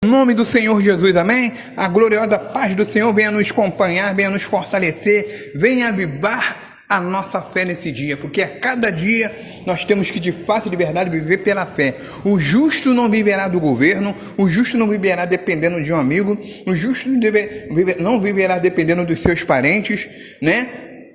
Em nome do Senhor Jesus, amém? A gloriosa paz do Senhor venha nos acompanhar, venha nos fortalecer, venha avivar a nossa fé nesse dia, porque a cada dia nós temos que de fato e de verdade viver pela fé. O justo não viverá do governo, o justo não viverá dependendo de um amigo, o justo não viverá dependendo dos seus parentes, né?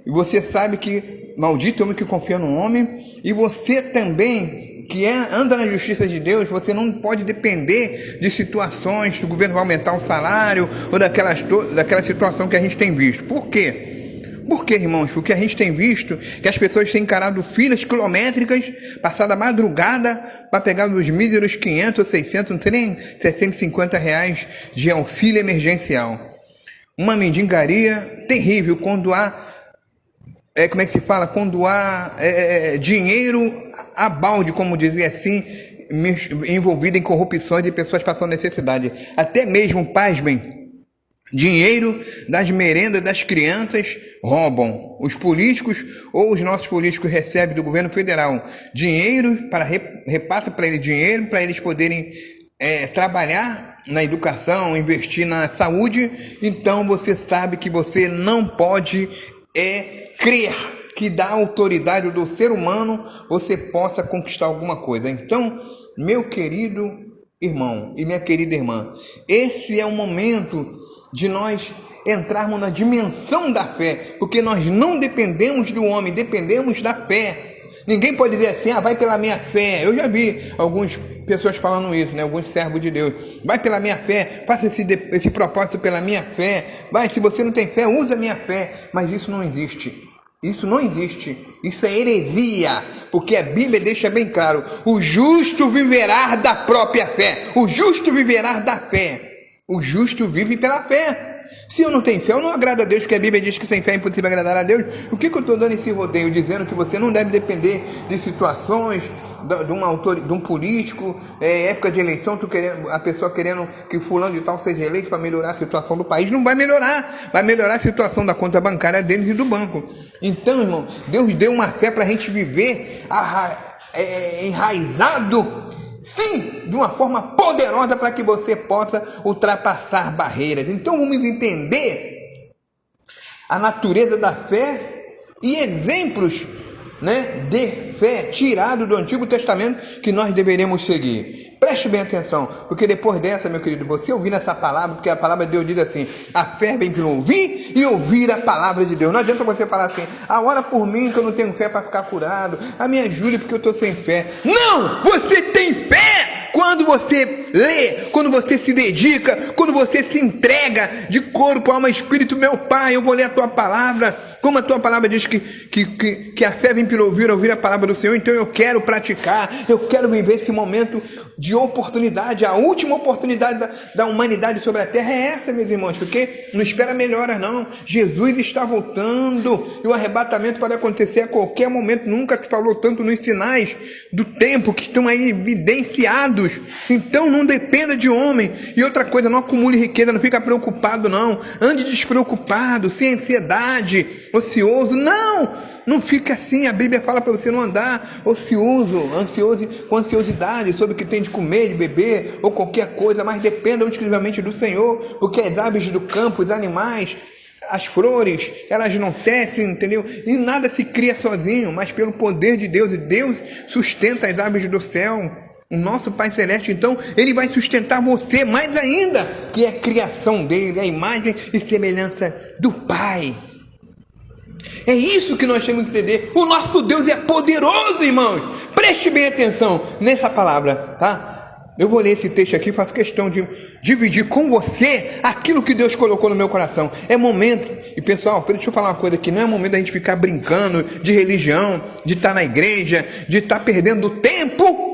E você sabe que maldito é o homem que confia no homem, e você também que anda na justiça de Deus, você não pode depender de situações que o governo vai aumentar o salário ou daquela situação que a gente tem visto. Por quê? Por quê, irmãos? Porque a gente tem visto que as pessoas têm encarado filas quilométricas, passada a madrugada, para pegar os míseros 500 ou 600, não sei nem 750 reais de auxílio emergencial. Uma mendigaria terrível quando há como é que se fala? Quando há dinheiro a balde, como dizia assim, envolvido em corrupções de pessoas passando necessidade. Até mesmo, pasmem, dinheiro das merendas das crianças roubam. Os políticos ou os nossos políticos recebem do governo federal dinheiro, repassa para eles dinheiro, para eles poderem trabalhar na educação, investir na saúde. Então você sabe que você não pode crer que da autoridade do ser humano você possa conquistar alguma coisa. Então, meu querido irmão e minha querida irmã, esse é o momento de nós entrarmos na dimensão da fé, porque nós não dependemos do homem, dependemos da fé. Ninguém pode dizer assim, vai pela minha fé. Eu já vi algumas pessoas falando isso, né? Alguns servos de Deus. Vai pela minha fé, faça esse propósito pela minha fé. Vai, se você não tem fé, usa a minha fé. Mas isso não existe. Isso não existe, isso é heresia, porque a Bíblia deixa bem claro, o justo viverá da própria fé, o justo viverá da fé, o justo vive pela fé. Se eu não tenho fé, eu não agrado a Deus, porque a Bíblia diz que sem fé é impossível agradar a Deus. O que eu estou dando esse rodeio? Dizendo que você não deve depender de situações, de um político, época de eleição, a pessoa querendo que fulano de tal seja eleito para melhorar a situação do país. Não vai melhorar, vai melhorar a situação da conta bancária deles e do banco. Então, irmão, Deus deu uma fé para a gente viver enraizado, sim, de uma forma poderosa para que você possa ultrapassar barreiras. Então vamos entender a natureza da fé e exemplos, né, de fé tirados do Antigo Testamento que nós deveremos seguir. Preste bem atenção, porque depois dessa, meu querido, você ouvir essa palavra, porque a palavra de Deus diz assim, a fé vem pelo ouvir e ouvir a palavra de Deus. Não adianta você falar assim, ora por mim que eu não tenho fé para ficar curado, me ajude porque eu estou sem fé. Não! Você tem fé quando você lê, quando você se dedica, quando você se entrega de corpo, alma e espírito. Meu Pai, eu vou ler a tua palavra. Como a tua palavra diz que a fé vem pelo ouvir a palavra do Senhor, então eu quero praticar, eu quero viver esse momento de oportunidade, a última oportunidade da humanidade sobre a terra é essa, meus irmãos, porque não espera melhoras não, Jesus está voltando, e o arrebatamento pode acontecer a qualquer momento, nunca se falou tanto nos sinais do tempo que estão aí evidenciados, então não dependa de homem, e outra coisa, não acumule riqueza, não fica preocupado não, ande despreocupado, sem ansiedade, ocioso, não fica assim. A Bíblia fala para você não andar ansioso, com ansiosidade sobre o que tem de comer, de beber ou qualquer coisa, mas dependa exclusivamente do Senhor, porque as aves do campo, os animais, as flores, elas não tecem, entendeu? E nada se cria sozinho, mas pelo poder de Deus, e Deus sustenta as aves do céu, o nosso Pai Celeste. Então ele vai sustentar você mais ainda, que é criação dele, a imagem e semelhança do Pai. É isso que nós temos que entender. O nosso Deus é poderoso, irmãos. Preste bem atenção nessa palavra, tá? Eu vou ler esse texto aqui, faço questão de dividir com você aquilo que Deus colocou no meu coração. É momento, e pessoal, deixa eu falar uma coisa aqui, não é momento da gente ficar brincando de religião, de estar na igreja, de estar perdendo tempo,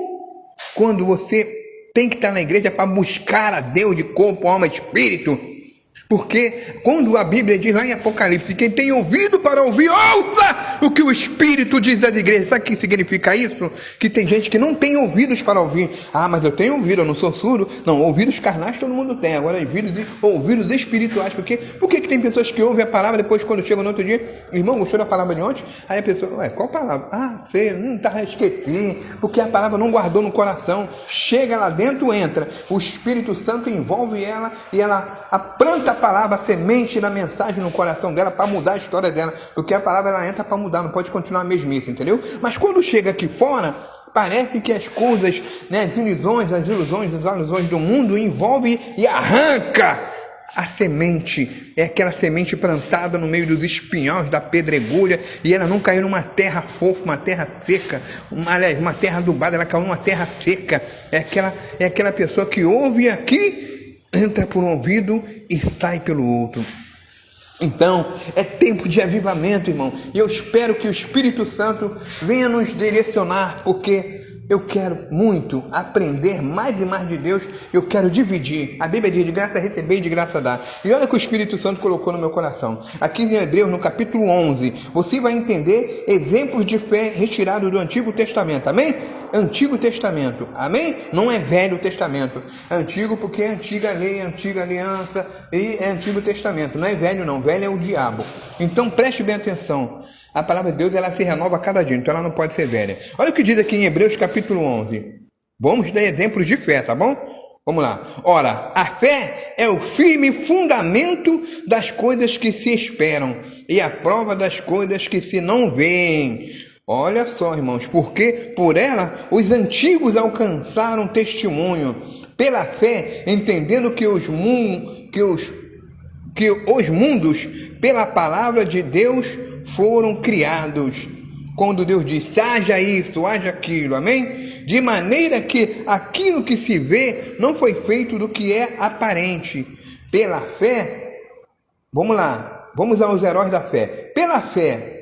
quando você tem que estar na igreja para buscar a Deus de corpo, alma e espírito. Porque quando a Bíblia diz lá em Apocalipse, quem tem ouvido para ouvir, ouça o que o Espírito diz das igrejas. Sabe o que significa isso? Que tem gente que não tem ouvidos para ouvir. Ah, mas eu tenho ouvido, eu não sou surdo. Não, ouvidos carnais todo mundo tem. Agora, ouvidos espirituais. Por que tem pessoas que ouvem a palavra, depois quando chegam no outro dia, irmão, gostou da palavra de ontem? Aí a pessoa, ué, qual palavra? Ah, sei, esqueci. Porque a palavra não guardou no coração. Chega lá dentro, entra. O Espírito Santo envolve ela e ela planta a palavra, a semente da mensagem no coração dela para mudar a história dela, porque a palavra ela entra para mudar, não pode continuar a mesmice, entendeu? Mas quando chega aqui fora, parece que as coisas, né, as ilusões, as alusões do mundo envolve e arranca a semente. É aquela semente plantada no meio dos espinhos da pedregulha e ela não caiu numa terra fofa, uma terra seca, uma terra adubada, ela caiu numa terra seca. É aquela pessoa que ouve aqui, entra por um ouvido e sai pelo outro. Então, é tempo de avivamento, irmão. E eu espero que o Espírito Santo venha nos direcionar, porque eu quero muito aprender mais e mais de Deus. Eu quero dividir. A Bíblia diz, de graça receber e de graça dar. E olha o que o Espírito Santo colocou no meu coração. Aqui em Hebreus, no capítulo 11, você vai entender exemplos de fé retirados do Antigo Testamento. Amém? Antigo Testamento, amém? Não é Velho Testamento. Antigo porque é antiga lei, antiga aliança e é Antigo Testamento. Não é velho não, velho é o diabo. Então preste bem atenção. A palavra de Deus ela se renova a cada dia, então ela não pode ser velha. Olha o que diz aqui em Hebreus capítulo 11. Vamos dar exemplos de fé, tá bom? Vamos lá. Ora, a fé é o firme fundamento das coisas que se esperam e a prova das coisas que se não veem. Olha só, irmãos, porque por ela os antigos alcançaram testemunho. Pela fé, entendendo que os mundos, pela palavra de Deus, foram criados. Quando Deus disse, haja isso, haja aquilo, amém? De maneira que aquilo que se vê não foi feito do que é aparente. Pela fé, vamos lá, vamos aos heróis da fé. Pela fé,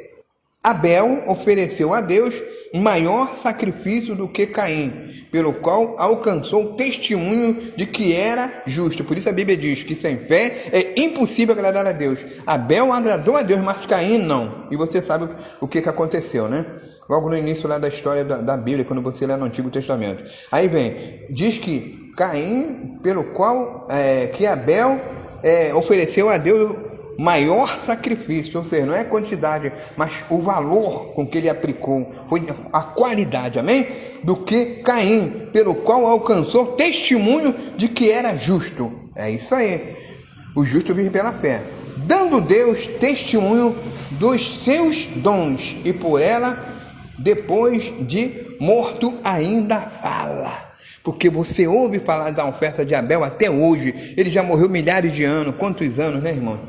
Abel ofereceu a Deus maior sacrifício do que Caim, pelo qual alcançou testemunho de que era justo. Por isso a Bíblia diz que sem fé é impossível agradar a Deus. Abel agradou a Deus, mas Caim não. E você sabe o que aconteceu, né? Logo no início lá da história da Bíblia, quando você lê no Antigo Testamento. Aí vem, diz que Caim, pelo qual que Abel ofereceu a Deus maior sacrifício, ou seja, não é a quantidade, mas o valor com que ele aplicou, foi a qualidade, amém? Do que Caim, pelo qual alcançou testemunho de que era justo. É isso aí. O justo vive pela fé, dando Deus testemunho dos seus dons, e por ela, depois de morto, ainda fala. Porque você ouve falar da oferta de Abel até hoje. Ele já morreu milhares de anos. Quantos anos, né, irmão?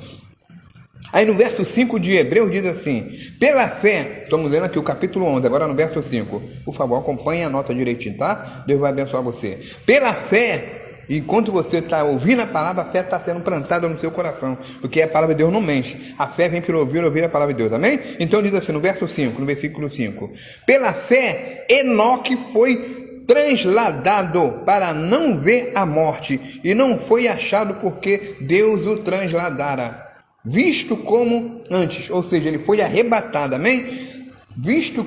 Aí no verso 5 de Hebreus diz assim, pela fé, estamos lendo aqui o capítulo 11, agora no verso 5, por favor, acompanhe a nota direitinho, tá? Deus vai abençoar você. Pela fé, enquanto você está ouvindo a palavra, a fé está sendo plantada no seu coração, porque a palavra de Deus não mente. A fé vem pelo ouvir a palavra de Deus, amém? Então diz assim, no verso 5, no versículo 5, pela fé, Enoque foi transladado para não ver a morte, e não foi achado porque Deus o transladara. Visto como antes, ou seja, ele foi arrebatado, amém? Visto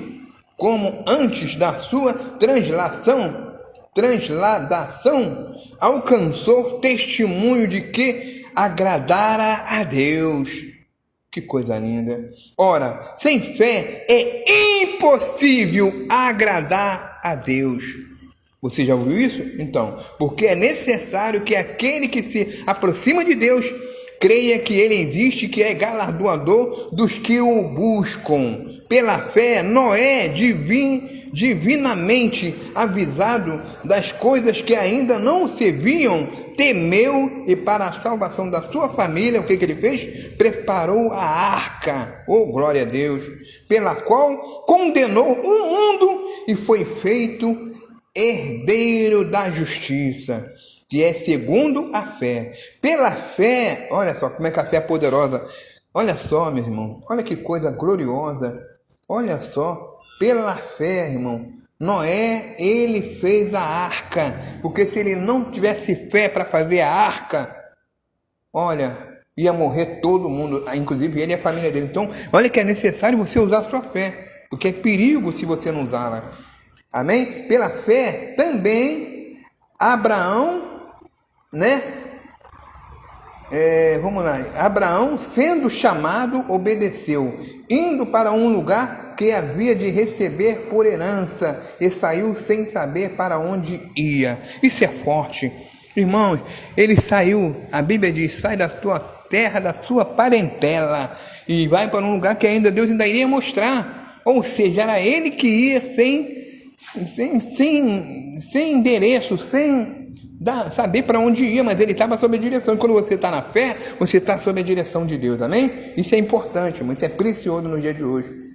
como antes da sua transladação, alcançou testemunho de que agradara a Deus. Que coisa linda. Ora, sem fé é impossível agradar a Deus. Você já ouviu isso? Então, porque é necessário que aquele que se aproxima de Deus creia que ele existe, que é galardoador dos que o buscam. Pela fé, Noé, divinamente avisado das coisas que ainda não se viam, temeu e para a salvação da sua família, o que ele fez? Preparou a arca, glória a Deus, pela qual condenou o mundo e foi feito herdeiro da justiça, que é segundo a fé. Pela fé, olha só como é que a fé é poderosa. Olha só, meu irmão, olha que coisa gloriosa. Olha só, pela fé, irmão, Noé, ele fez a arca, porque se ele não tivesse fé para fazer a arca, olha, ia morrer todo mundo, inclusive ele e a família dele. Então, olha que é necessário você usar a sua fé, porque é perigo se você não usá-la. Amém? Pela fé também Abraão, né? Vamos lá. Abraão, sendo chamado, obedeceu, indo para um lugar que havia de receber por herança, e saiu sem saber para onde ia. Isso é forte. Irmãos, ele saiu, a Bíblia diz, sai da sua terra, da sua parentela, e vai para um lugar que ainda Deus ainda iria mostrar. Ou seja, era ele que ia sem endereço, sem saber para onde ia, mas ele estava sob a direção. E quando você está na fé, você está sob a direção de Deus, amém? Isso é importante, mas isso é precioso no dia de hoje.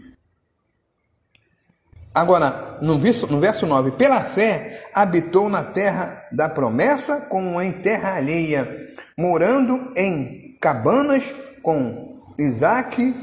Agora, no verso 9, pela fé habitou na terra da promessa como em terra alheia, morando em cabanas com Isaque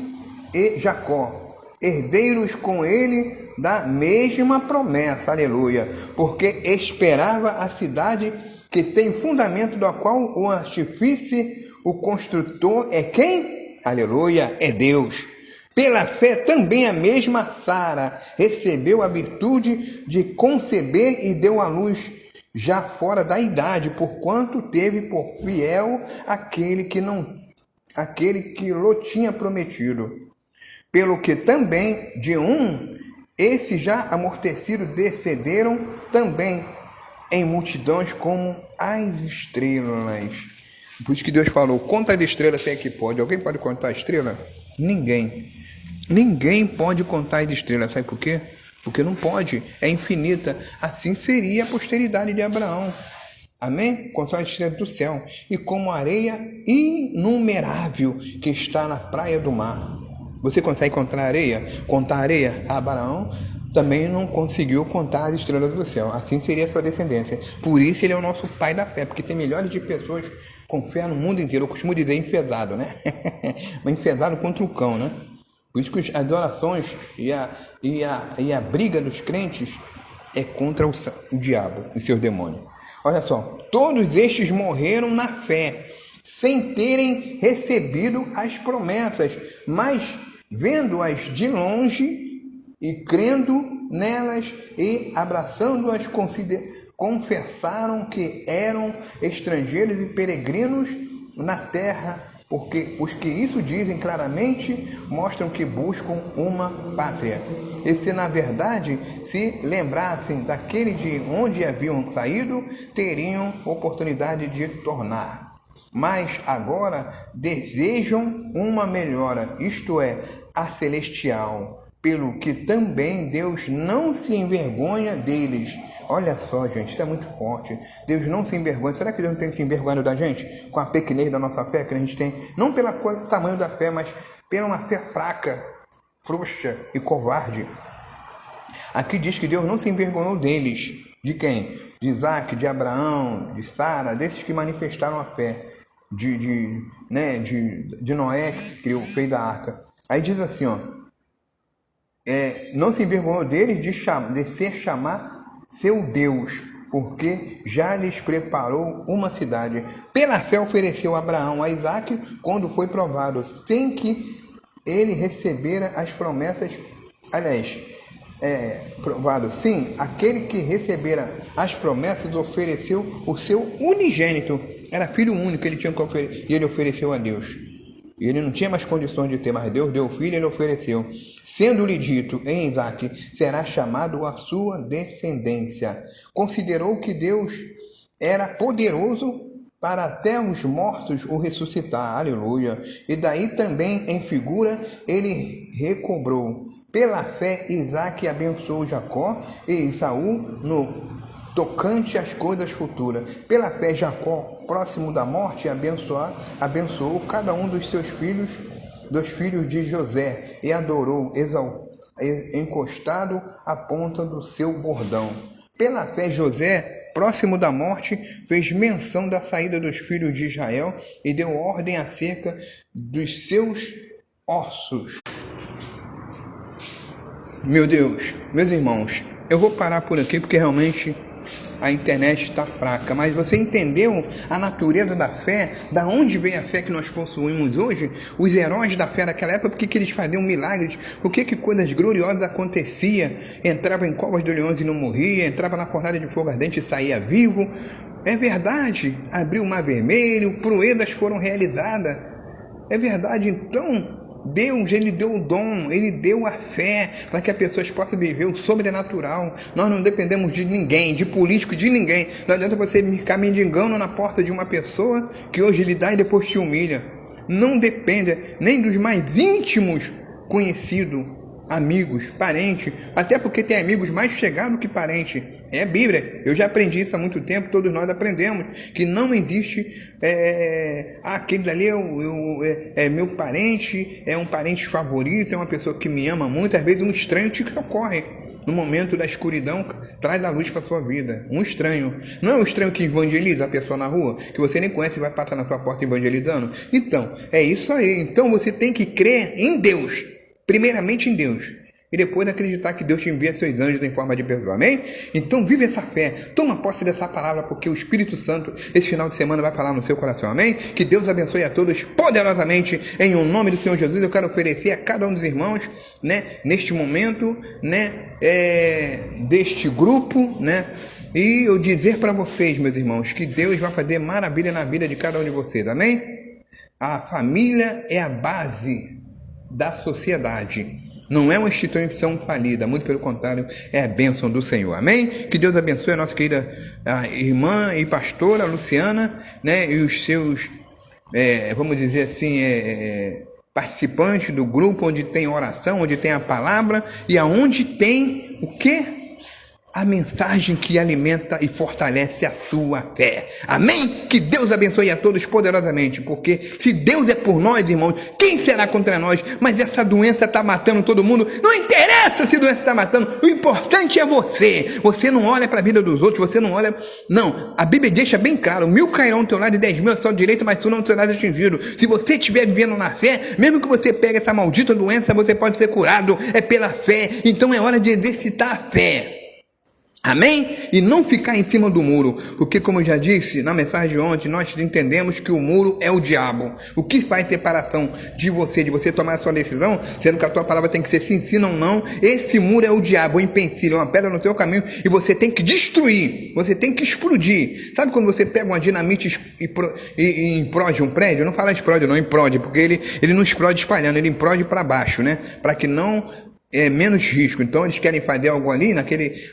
e Jacó, herdeiros com ele da mesma promessa, aleluia, porque esperava a cidade que tem fundamento, do qual o artífice, o construtor é quem? Aleluia, é Deus. Pela fé também a mesma Sara recebeu a virtude de conceber e deu à luz já fora da idade, porquanto teve por fiel aquele que lhe tinha prometido. Pelo que também de esses já amortecidos descenderam também em multidões como as estrelas. Por isso que Deus falou, conta as estrelas, quem é que pode? Alguém pode contar a estrela? Ninguém. Ninguém pode contar as estrelas, sabe por quê? Porque não pode, é infinita. Assim seria a posteridade de Abraão. Amém? Contar as estrelas do céu. E como a areia inumerável que está na praia do mar. Você consegue contar areia? Contar areia? Abraão também não conseguiu contar as estrelas do céu. Assim seria a sua descendência. Por isso ele é o nosso pai da fé, porque tem milhares de pessoas com fé no mundo inteiro. Eu costumo dizer enfesado, né? Mas enfesado contra o cão, né? Por isso que as orações e a briga dos crentes é contra o diabo e seus demônios. Olha só, todos estes morreram na fé, sem terem recebido as promessas, mas vendo-as de longe e crendo nelas e abraçando-as, confessaram que eram estrangeiros e peregrinos na terra, porque os que isso dizem claramente mostram que buscam uma pátria. E se na verdade se lembrassem daquele de onde haviam saído, teriam oportunidade de tornar. Mas agora desejam uma melhora, isto é, a celestial, pelo que também Deus não se envergonha deles. Olha só, gente, isso é muito forte. Deus não se envergonha. Será que Deus não tem se envergonhado da gente? Com a pequenez da nossa fé que a gente tem? Não pelo tamanho da fé, mas pela uma fé fraca, frouxa e covarde. Aqui diz que Deus não se envergonhou deles. De quem? De Isaque, de Abraão, de Sara, desses que manifestaram a fé. De Noé, que fez a arca. Aí diz assim, ó. Não se envergonhou deles de ser chamar seu Deus, porque já lhes preparou uma cidade. Pela fé ofereceu Abraão a Isaque quando foi provado, sem que ele recebera as promessas. Aliás, provado, sim, aquele que recebera as promessas ofereceu o seu unigênito. Era filho único que ele tinha que oferecer, e ele ofereceu a Deus. E ele não tinha mais condições de ter, mas Deus deu o filho e ele ofereceu. Sendo-lhe dito em Isaque, será chamado a sua descendência. Considerou que Deus era poderoso para até os mortos o ressuscitar. Aleluia. E daí também, em figura, ele recobrou. Pela fé, Isaque abençoou Jacó e Esaú no tocante às coisas futuras. Pela fé, Jacó, próximo da morte, abençoou cada um dos seus filhos, dos filhos de José, e adorou, encostado à ponta do seu bordão. Pela fé, José, próximo da morte, fez menção da saída dos filhos de Israel e deu ordem acerca dos seus ossos. Meu Deus, meus irmãos, eu vou parar por aqui porque realmente a internet está fraca. Mas você entendeu a natureza da fé? Da onde vem a fé que nós possuímos hoje? Os heróis da fé daquela época, por que eles faziam milagres? Por que coisas gloriosas aconteciam? Entrava em covas de leões e não morria, entrava na fornalha de fogo ardente e saía vivo. É verdade, abriu o mar vermelho, proezas foram realizadas. É verdade, então Deus, Ele deu o dom, Ele deu a fé para que as pessoas possam viver o sobrenatural. Nós não dependemos de ninguém, de político, de ninguém. Não adianta você ficar mendigando na porta de uma pessoa que hoje lhe dá e depois te humilha. Não depende nem dos mais íntimos conhecidos, amigos, parentes, até porque tem amigos mais chegados que parentes. É a Bíblia, eu já aprendi isso há muito tempo, todos nós aprendemos, que não existe, aquele ali é meu parente, é um parente favorito, é uma pessoa que me ama muito. Às vezes um estranho te socorre no momento da escuridão, traz a luz para a sua vida. Um estranho, não é um estranho que evangeliza a pessoa na rua, que você nem conhece e vai passar na sua porta evangelizando. Então, é isso aí. Então você tem que crer em Deus, primeiramente em Deus, e depois acreditar que Deus te envia seus anjos em forma de pessoa, amém? Então vive essa fé, toma posse dessa palavra, porque o Espírito Santo, esse final de semana, vai falar no seu coração, amém? Que Deus abençoe a todos poderosamente, em o nome do Senhor Jesus. Eu quero oferecer a cada um dos irmãos, né, neste momento, né, deste grupo, né, e eu dizer para vocês, meus irmãos, que Deus vai fazer maravilha na vida de cada um de vocês, amém? A família é a base da sociedade. Não é uma instituição falida, muito pelo contrário, é a bênção do Senhor, amém? Que Deus abençoe a nossa querida irmã e pastora Luciana, né, e os seus, vamos dizer assim, participantes do grupo, onde tem oração, onde tem a palavra e aonde tem o quê? A mensagem que alimenta e fortalece a sua fé. Amém? Que Deus abençoe a todos poderosamente, porque se Deus é por nós, irmãos, quem será contra nós? Mas essa doença está matando todo mundo. Não interessa se a doença está matando, o importante é você. Você não olha para a vida dos outros, você não olha... Não, a Bíblia deixa bem claro, 1000 cairão ao teu lado e 10.000 ao seu direito, mas tu não serás atingido. Se você estiver vivendo na fé, mesmo que você pegue essa maldita doença, você pode ser curado, é pela fé. Então é hora de exercitar a fé. Amém? E não ficar em cima do muro, porque como eu já disse na mensagem de ontem, nós entendemos que o muro é o diabo. O que faz separação de você tomar a sua decisão, sendo que a tua palavra tem que ser sim, sim, não, não. Esse muro é o diabo, o empecilho, é uma pedra no teu caminho e você tem que destruir, você tem que explodir. Sabe quando você pega uma dinamite e implode um prédio? Não fala explode não, implode, porque ele não explode espalhando, ele implode para baixo, né? Para que não... menos risco. Então eles querem fazer algo ali,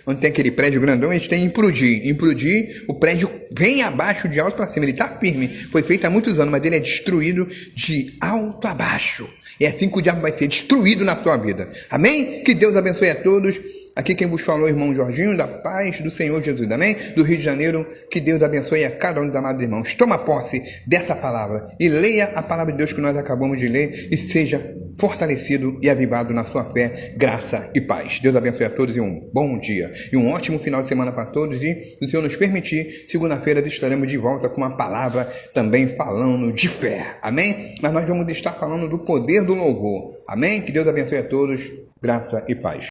onde tem aquele prédio grandão, eles têm que implodir, o prédio vem abaixo de alto para cima, ele está firme, foi feito há muitos anos, mas ele é destruído de alto a baixo. É assim que o diabo vai ser destruído na sua vida. Amém? Que Deus abençoe a todos. Aqui quem vos falou, irmão Jorginho, da paz do Senhor Jesus, amém? Do Rio de Janeiro, que Deus abençoe a cada um dos amados irmãos. Toma posse dessa palavra e leia a palavra de Deus que nós acabamos de ler e seja fortalecido e avivado na sua fé, graça e paz. Deus abençoe a todos e um bom dia e um ótimo final de semana para todos. E se o Senhor nos permitir, segunda-feira estaremos de volta com uma palavra também falando de fé, amém? Mas nós vamos estar falando do poder do louvor, amém? Que Deus abençoe a todos, graça e paz.